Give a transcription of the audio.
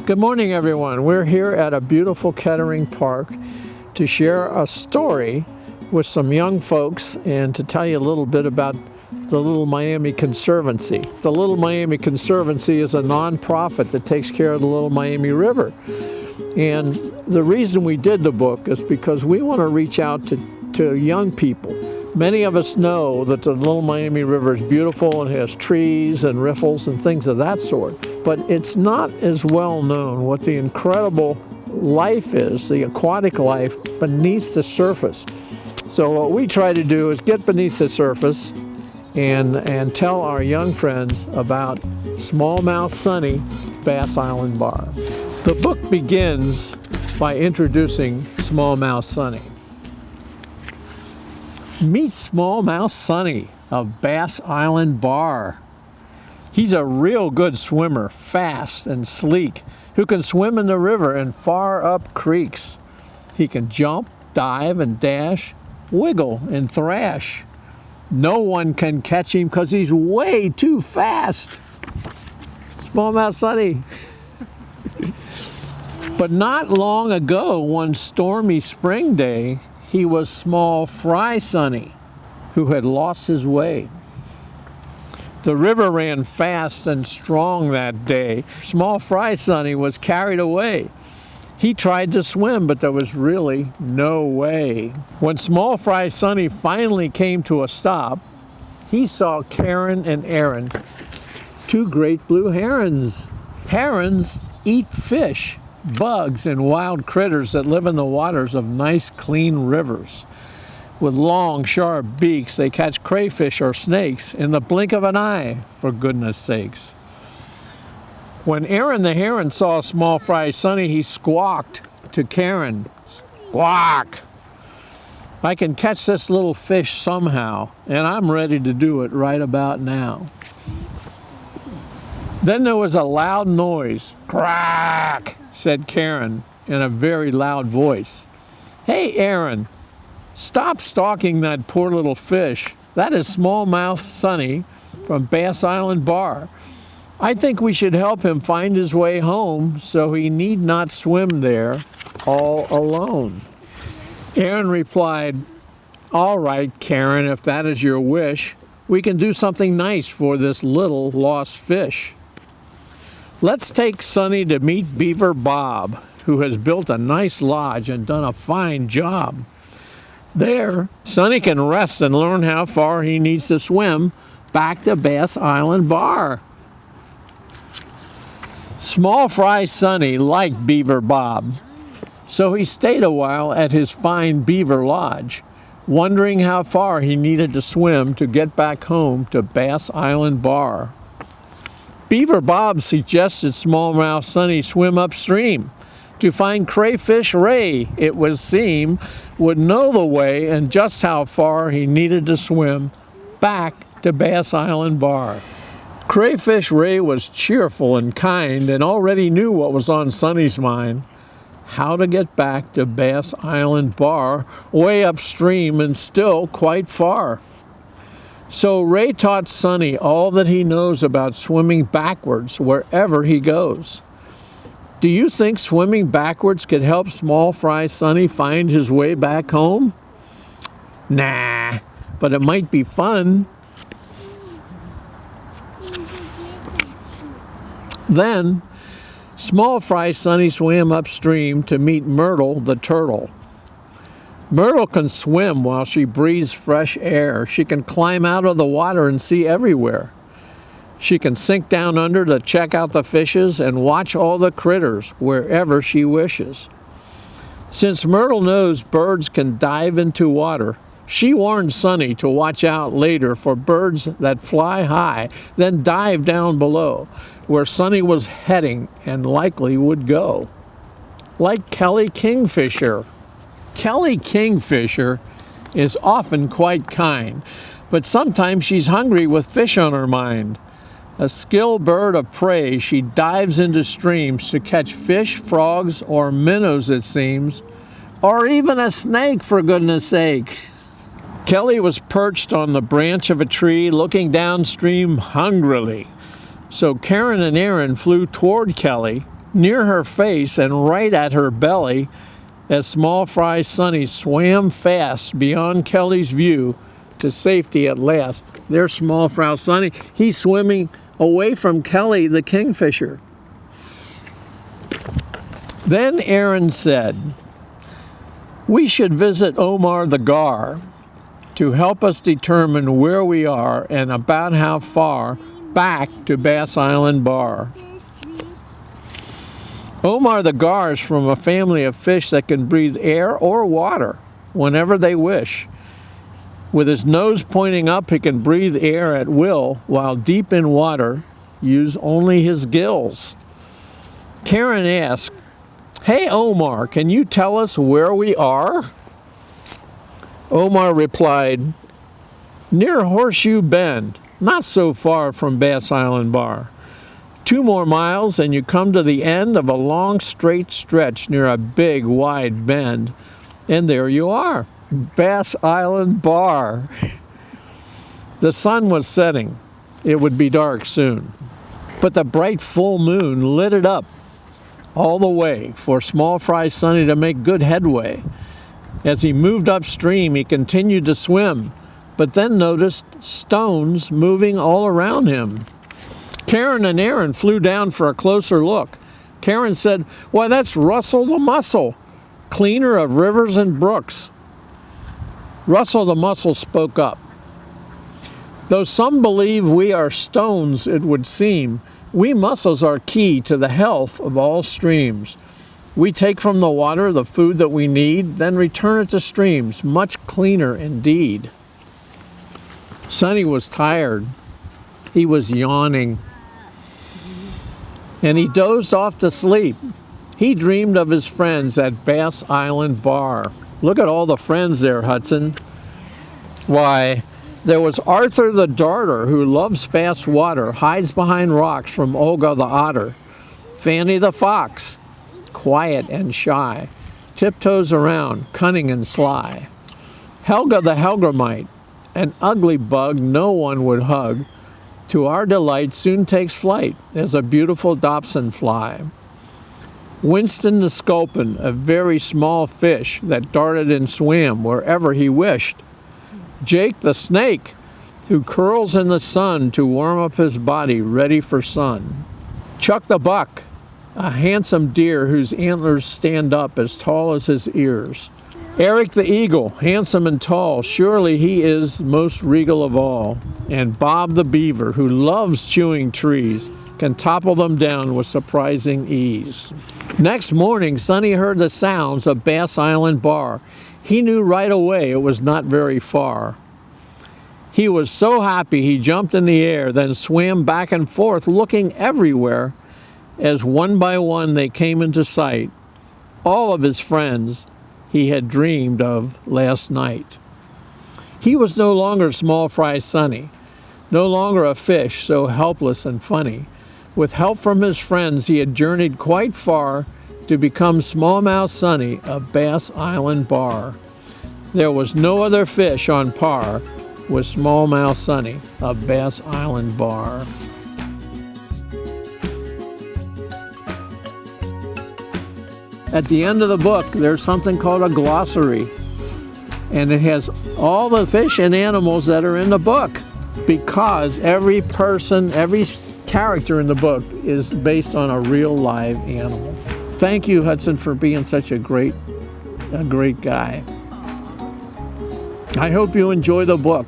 Good morning, everyone. We're here at a beautiful Kettering Park to share a story with some young folks and to tell you a little bit about the Little Miami Conservancy. The Little Miami Conservancy is a nonprofit that takes care of the Little Miami River. And the reason we did the book is because we want to reach out to young people. Many of us know that the Little Miami River is beautiful and has trees and riffles and things of that sort, but it's not as well known what the incredible life is, the aquatic life beneath the surface. So what we try to do is get beneath the surface and tell our young friends about smallmouth Sonny Bass Island Bar. The book begins by introducing smallmouth Sonny. Meet smallmouth Sonny of Bass Island Bar. He's a real good swimmer, fast and sleek, who can swim in the river and far up creeks. He can jump, dive, and dash, wiggle, and thrash. No one can catch him because he's way too fast. Smallmouth Sonny. But not long ago, one stormy spring day, he was Small Fry Sonny, who had lost his way. The river ran fast and strong that day. Small Fry Sonny was carried away. He tried to swim, but there was really no way. When Small Fry Sonny finally came to a stop, he saw Karen and Aaron, two great blue herons. Herons eat fish, bugs, and wild critters that live in the waters of nice, clean rivers. With long, sharp beaks, they catch crayfish or snakes in the blink of an eye, for goodness sakes. When Aaron the heron saw Small Fry Sonny, he squawked to Karen, "Squawk! I can catch this little fish somehow, and I'm ready to do it right about now." Then there was a loud noise. "Crack!" said Karen in a very loud voice. "Hey, Aaron, stop stalking that poor little fish. That is smallmouth Sonny from Bass Island Bar. I think we should help him find his way home so he need not swim there all alone." Aaron replied, "All right, Karen, if that is your wish, we can do something nice for this little lost fish. Let's take Sonny to meet Beaver Bob, who has built a nice lodge and done a fine job. There, Sonny can rest and learn how far he needs to swim back to Bass Island Bar." Small Fry Sonny liked Beaver Bob, so he stayed a while at his fine beaver lodge, wondering how far he needed to swim to get back home to Bass Island Bar. Beaver Bob suggested smallmouth Sonny swim upstream to find Crayfish Ray, it would seem, would know the way and just how far he needed to swim back to Bass Island Bar. Crayfish Ray was cheerful and kind and already knew what was on Sonny's mind: how to get back to Bass Island Bar, way upstream and still quite far. So Ray taught Sonny all that he knows about swimming backwards wherever he goes. Do you think swimming backwards could help Small Fry Sonny find his way back home? Nah, but it might be fun. Then, Small Fry Sonny swam upstream to meet Myrtle the turtle. Myrtle can swim while she breathes fresh air. She can climb out of the water and see everywhere. She can sink down under to check out the fishes and watch all the critters wherever she wishes. Since Myrtle knows birds can dive into water, she warned Sonny to watch out later for birds that fly high, then dive down below, where Sonny was heading and likely would go. Like Kelly Kingfisher. Kelly Kingfisher is often quite kind, but sometimes she's hungry with fish on her mind. A skilled bird of prey, she dives into streams to catch fish, frogs, or minnows, it seems, or even a snake, for goodness sake. Kelly was perched on the branch of a tree looking downstream hungrily. So Karen and Aaron flew toward Kelly, Near her face and right at her belly, as small fry Sonny swam fast beyond Kelly's view to safety at last. There's small fry Sonny. He's swimming away from Kelly the kingfisher. Then Aaron said, "We should visit Omar the Gar to help us determine where we are and about how far back to Bass Island Bar." Omar the Gar is from a family of fish that can breathe air or water whenever they wish. With his nose pointing up, he can breathe air at will, while deep in water, use only his gills. Karen asked, "Hey Omar, can you tell us where we are?" Omar replied, "Near Horseshoe Bend, not so far from Bass Island Bar. 2 more miles and you come to the end of a long straight stretch near a big wide bend, and there you are, Bass Island Bar." The sun was setting. It would be dark soon, but the bright full moon lit it up all the way for small fry Sonny to make good headway. As he moved upstream, he continued to swim, but then noticed stones moving all around him. Karen and Aaron flew down for a closer look. Karen said, "Why, that's Russell the Mussel, cleaner of rivers and brooks." Russell the Mussel spoke up. "Though some believe we are stones, it would seem, we mussels are key to the health of all streams. We take from the water the food that we need, then return it to streams, much cleaner indeed." Sonny was tired. He was yawning, and he dozed off to sleep. He dreamed of his friends at Bass Island Bar. Look at all the friends there, Hudson. Why, there was Arthur the Darter, who loves fast water, hides behind rocks from Olga the Otter. Fanny the Fox, quiet and shy, tiptoes around, cunning and sly. Helga the Helgramite, an ugly bug no one would hug, to our delight soon takes flight as a beautiful Dobson fly. Winston the Sculpin, a very small fish that darted and swam wherever he wished. Jake the Snake, who curls in the sun to warm up his body ready for sun. Chuck the Buck, a handsome deer whose antlers stand up as tall as his ears. Eric the Eagle, handsome and tall, surely he is most regal of all. And Bob the Beaver, who loves chewing trees, can topple them down with surprising ease. Next morning, Sonny heard the sounds of Bass Island Bar. He knew right away it was not very far. He was so happy he jumped in the air, then swam back and forth, looking everywhere, as one by one they came into sight, all of his friends he had dreamed of last night. He was no longer small fry Sonny, no longer a fish so helpless and funny. With help from his friends, he had journeyed quite far to become smallmouth Sonny of Bass Island Bar. There was no other fish on par with smallmouth Sonny of Bass Island Bar. At the end of the book, there's something called a glossary, and it has all the fish and animals that are in the book, because every person, every character in the book is based on a real live animal. Thank you, Hudson, for being such a great guy. I hope you enjoy the book.